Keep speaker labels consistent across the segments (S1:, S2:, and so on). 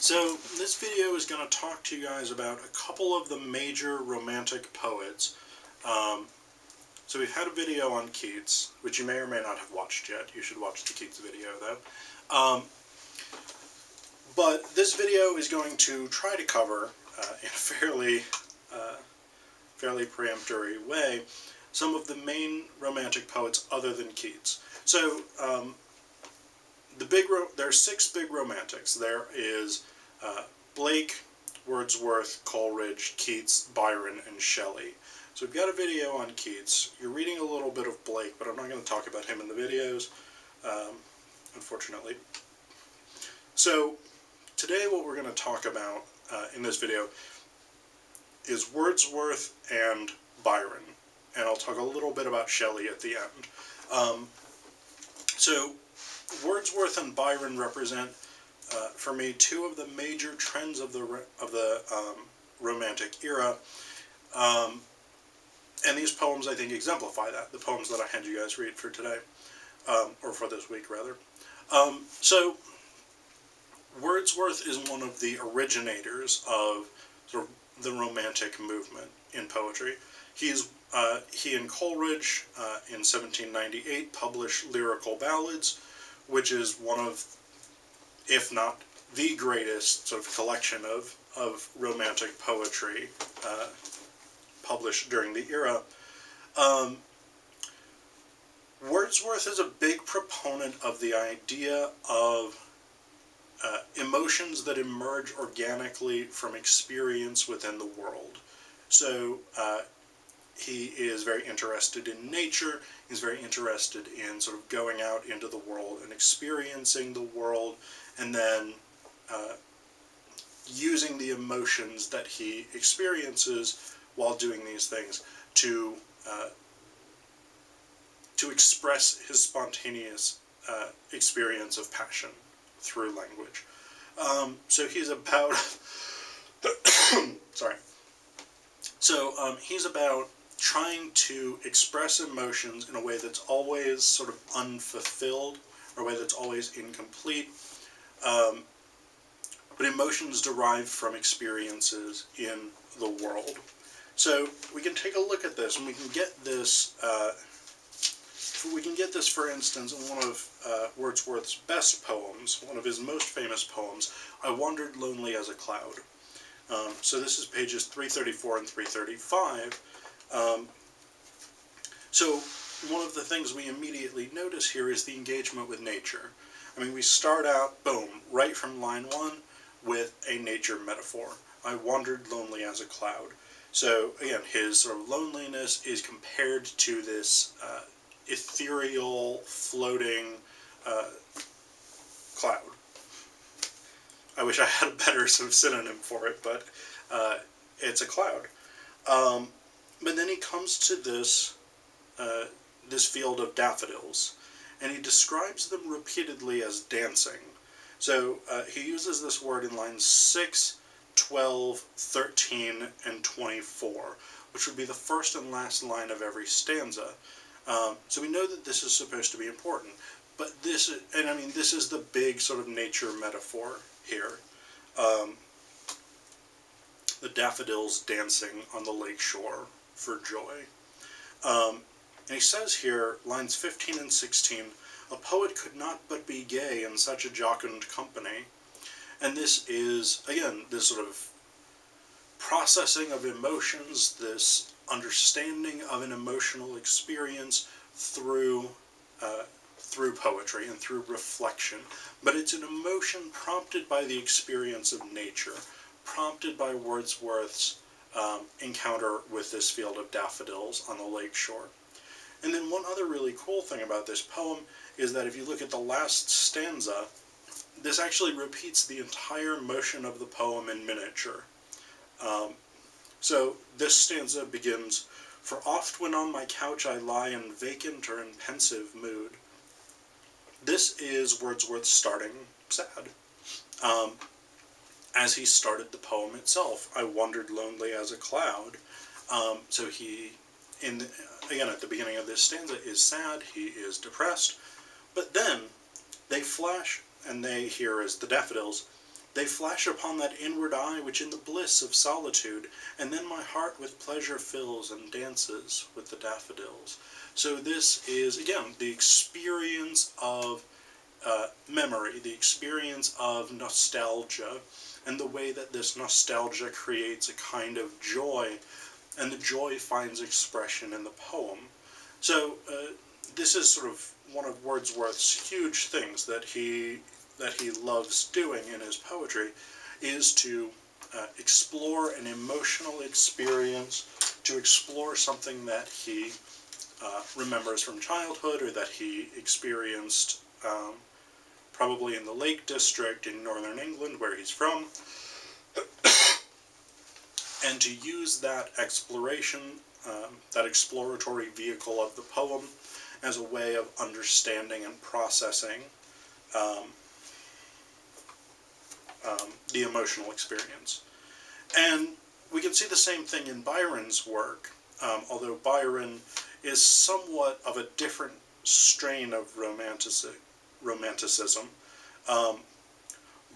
S1: So this video is going to talk to you guys about a couple of the major romantic poets. So we've had a video on Keats, which you may or may not have watched yet. You should watch the Keats video though. But this video is going to try to cover, in a fairly peremptory way, some of the main romantic poets other than Keats. So there are 6 big romantics. There is Blake, Wordsworth, Coleridge, Keats, Byron, and Shelley. So we've got a video on Keats. You're reading a little bit of Blake, but I'm not going to talk about him in the videos, unfortunately. So today what we're going to talk about in this video is Wordsworth and Byron, and I'll talk a little bit about Shelley at the end. So Wordsworth and Byron represent, for me, 2 of the major trends of the Romantic era, and these poems, I think, exemplify that, the poems that I had you guys read for today, or for this week, rather. So Wordsworth is one of the originators of sort of the Romantic movement in poetry. He and Coleridge, in 1798, published Lyrical Ballads, which is one of, if not the greatest, sort of collection of romantic poetry published during the era. Wordsworth is a big proponent of the idea of emotions that emerge organically from experience within the world. So he is very interested in nature. He's very interested in sort of going out into the world and experiencing the world, and then using the emotions that he experiences while doing these things to express his spontaneous experience of passion through language. So he's about sorry. So he's about trying to express emotions in a way that's always sort of unfulfilled, or a way that's always incomplete, but emotions derived from experiences in the world. So we can take a look at this, and we can get this, for instance, in one of Wordsworth's best poems, one of his most famous poems, I Wandered Lonely as a Cloud. So this is pages 334 and 335. So one of the things we immediately notice here is the engagement with nature. I mean, we start out, boom, right from line 1 with a nature metaphor. I wandered lonely as a cloud. So again, his sort of loneliness is compared to this ethereal, floating cloud. I wish I had a better sort of synonym for it, but it's a cloud. But then he comes to this this field of daffodils, and he describes them repeatedly as dancing. So he uses this word in lines 6, 12, 13, and 24, which would be the first and last line of every stanza. So we know that this is supposed to be important, but this is the big sort of nature metaphor here. The daffodils dancing on the lake shore for joy. And he says here, lines 15 and 16, a poet could not but be gay in such a jocund company. And this is, again, this sort of processing of emotions, this understanding of an emotional experience through poetry and through reflection. But it's an emotion prompted by the experience of nature, prompted by Wordsworth's encounter with this field of daffodils on the lake shore. And then one other really cool thing about this poem is that if you look at the last stanza, this actually repeats the entire motion of the poem in miniature. So this stanza begins, "For oft when on my couch I lie in vacant or in pensive mood." This is Wordsworth starting sad, as he started the poem itself. I wandered lonely as a cloud. So he, again, at the beginning of this stanza, is sad, he is depressed, but then they flash, and they, here as the daffodils, They flash upon that inward eye which in the bliss of solitude, and then my heart with pleasure fills and dances with the daffodils. So this is, again, the experience of memory, the experience of nostalgia, and the way that this nostalgia creates a kind of joy, and the joy finds expression in the poem. So this is sort of one of Wordsworth's huge things that he loves doing in his poetry, is to explore an emotional experience, to explore something that he remembers from childhood, or that he experienced probably in the Lake District in northern England, where he's from, and to use that exploration, that exploratory vehicle of the poem, as a way of understanding and processing the emotional experience. And we can see the same thing in Byron's work, although Byron is somewhat of a different strain of romanticism.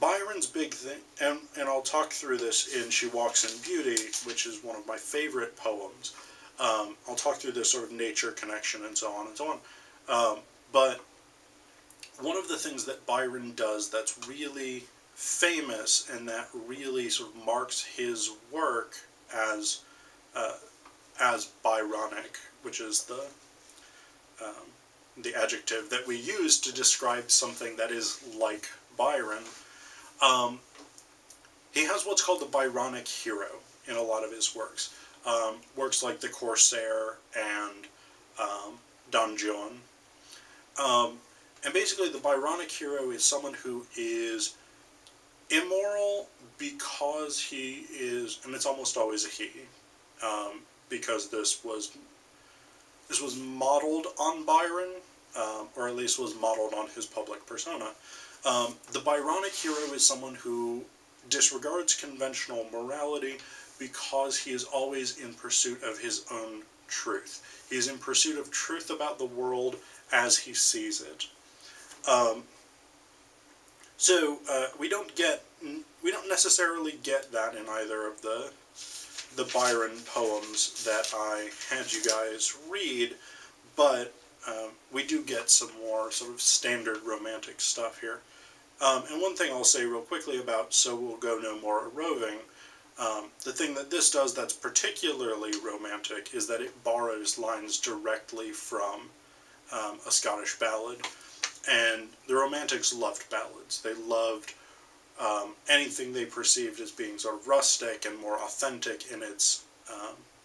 S1: Byron's big thing, and I'll talk through this in She Walks in Beauty, which is one of my favorite poems. I'll talk through this sort of nature connection and so on and so on. But one of the things that Byron does that's really famous, and that really sort of marks his work as Byronic, which is the adjective that we use to describe something that is like Byron. He has what's called the Byronic hero in a lot of his works. Works like The Corsair and Don Juan. And basically the Byronic hero is someone who is immoral because he is, and it's almost always a he, because this was modeled on Byron, or at least was modeled on his public persona. The Byronic hero is someone who disregards conventional morality because he is always in pursuit of his own truth. He is in pursuit of truth about the world as he sees it. So we don't necessarily get that in either of the Byron poems that I had you guys read, but we do get some more sort of standard romantic stuff here. And one thing I'll say real quickly about So We'll Go No More A-Roving, the thing that this does that's particularly romantic is that it borrows lines directly from a Scottish ballad. And the Romantics loved ballads. They loved anything they perceived as being sort of rustic and more authentic in its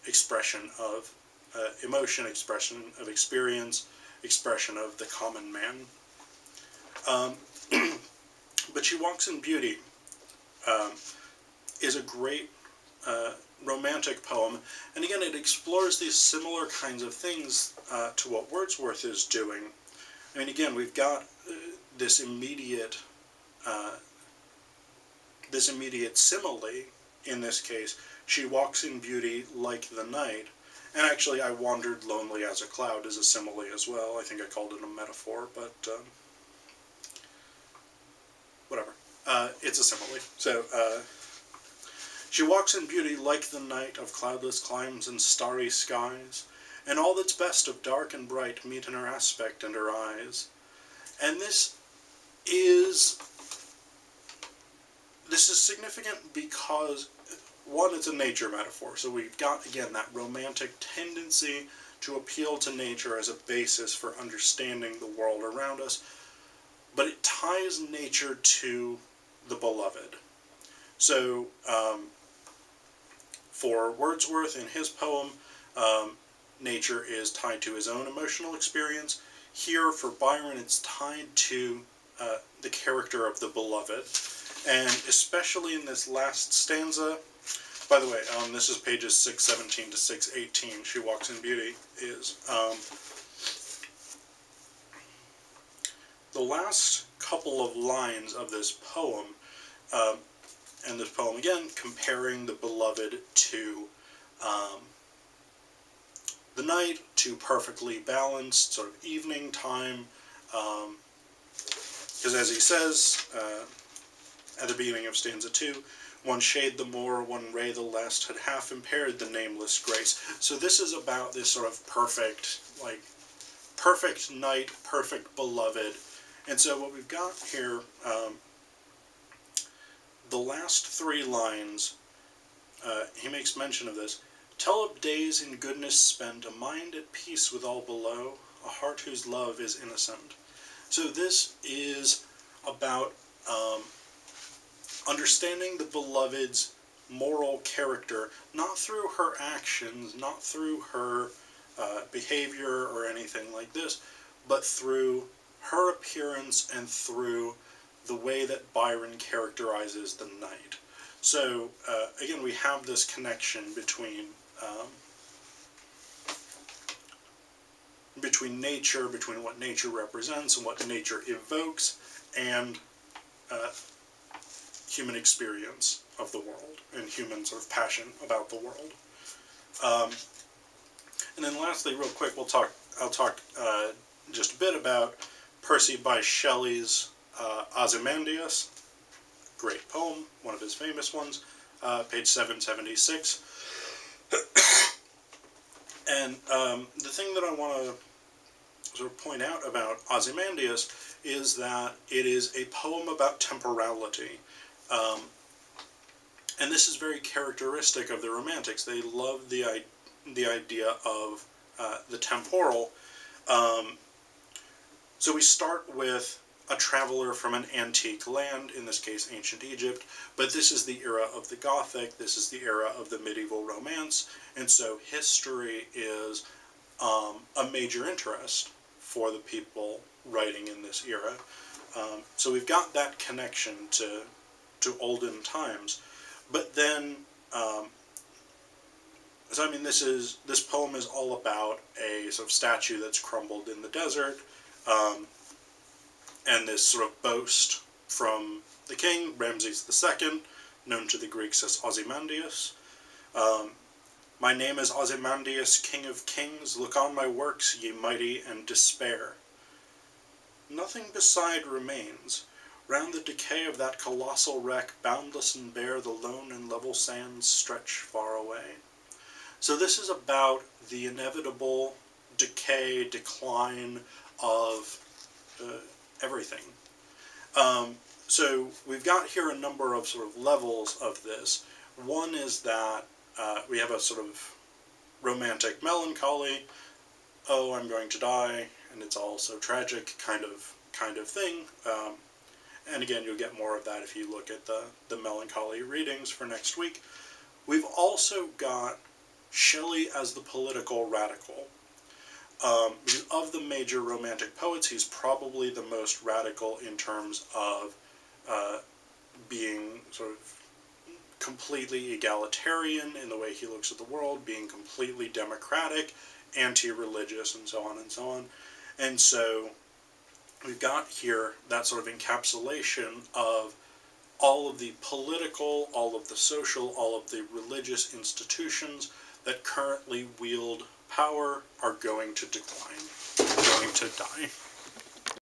S1: expression of emotion, expression of experience, expression of the common man. But She Walks in Beauty is a great romantic poem, and again it explores these similar kinds of things to what Wordsworth is doing. I mean, again, we've got this immediate simile in this case. She walks in beauty like the night. And actually, I wandered lonely as a cloud is a simile as well. I think I called it a metaphor, but whatever. It's a simile. So, she walks in beauty like the night of cloudless climes and starry skies, and all that's best of dark and bright meet in her aspect and her eyes. And this is significant because, one, it's a nature metaphor, so we've got, again, that romantic tendency to appeal to nature as a basis for understanding the world around us, but it ties nature to the beloved. So, for Wordsworth, in his poem, nature is tied to his own emotional experience. Here, for Byron, it's tied to the character of the beloved. And especially in this last stanza, by the way, this is pages 617 to 618, She Walks in Beauty, is the last couple of lines of this poem, and this poem, again, comparing the beloved to the night, to perfectly balanced sort of evening time, because as he says, at the beginning of stanza 2, one shade the more, one ray the less, had half impaired the nameless grace. So this is about this sort of perfect, like, perfect knight, perfect beloved. And so what we've got here, the last 3 lines, he makes mention of this. Tell up days in goodness spent, a mind at peace with all below, a heart whose love is innocent. So this is about understanding the beloved's moral character, not through her actions, not through her behavior or anything like this, but through her appearance and through the way that Byron characterizes the knight. So, again, we have this connection between nature, between what nature represents and what nature evokes, and human experience of the world, and human sort of passion about the world. And then lastly, real quick, I'll talk just a bit about Percy Bysshe Shelley's Ozymandias. Great poem, one of his famous ones, page 776. And the thing that I want to sort of point out about Ozymandias is that it is a poem about temporality. And this is very characteristic of the Romantics. They love the idea of the temporal. So we start with a traveler from an antique land, in this case ancient Egypt, but this is the era of the Gothic, this is the era of the medieval Romance, and so history is a major interest for the people writing in this era. So we've got that connection to olden times, but then, so I mean, this poem is all about a sort of statue that's crumbled in the desert, and this sort of boast from the king, Ramses II, known to the Greeks as Ozymandias. My name is Ozymandias, king of kings, look on my works, ye mighty, and despair. Nothing beside remains. Round the decay of that colossal wreck, boundless and bare, the lone and level sands stretch far away. So this is about the inevitable decay, decline of everything. So we've got here a number of sort of levels of this. One is that we have a sort of romantic melancholy, oh, I'm going to die, and it's all so tragic kind of thing. And again, you'll get more of that if you look at the melancholy readings for next week. We've also got Shelley as the political radical. Because of the major Romantic poets, he's probably the most radical in terms of being sort of completely egalitarian in the way he looks at the world, being completely democratic, anti-religious, and so on and so on. And so we've got here that sort of encapsulation of all of the political, all of the social, all of the religious institutions that currently wield power are going to decline, going to die.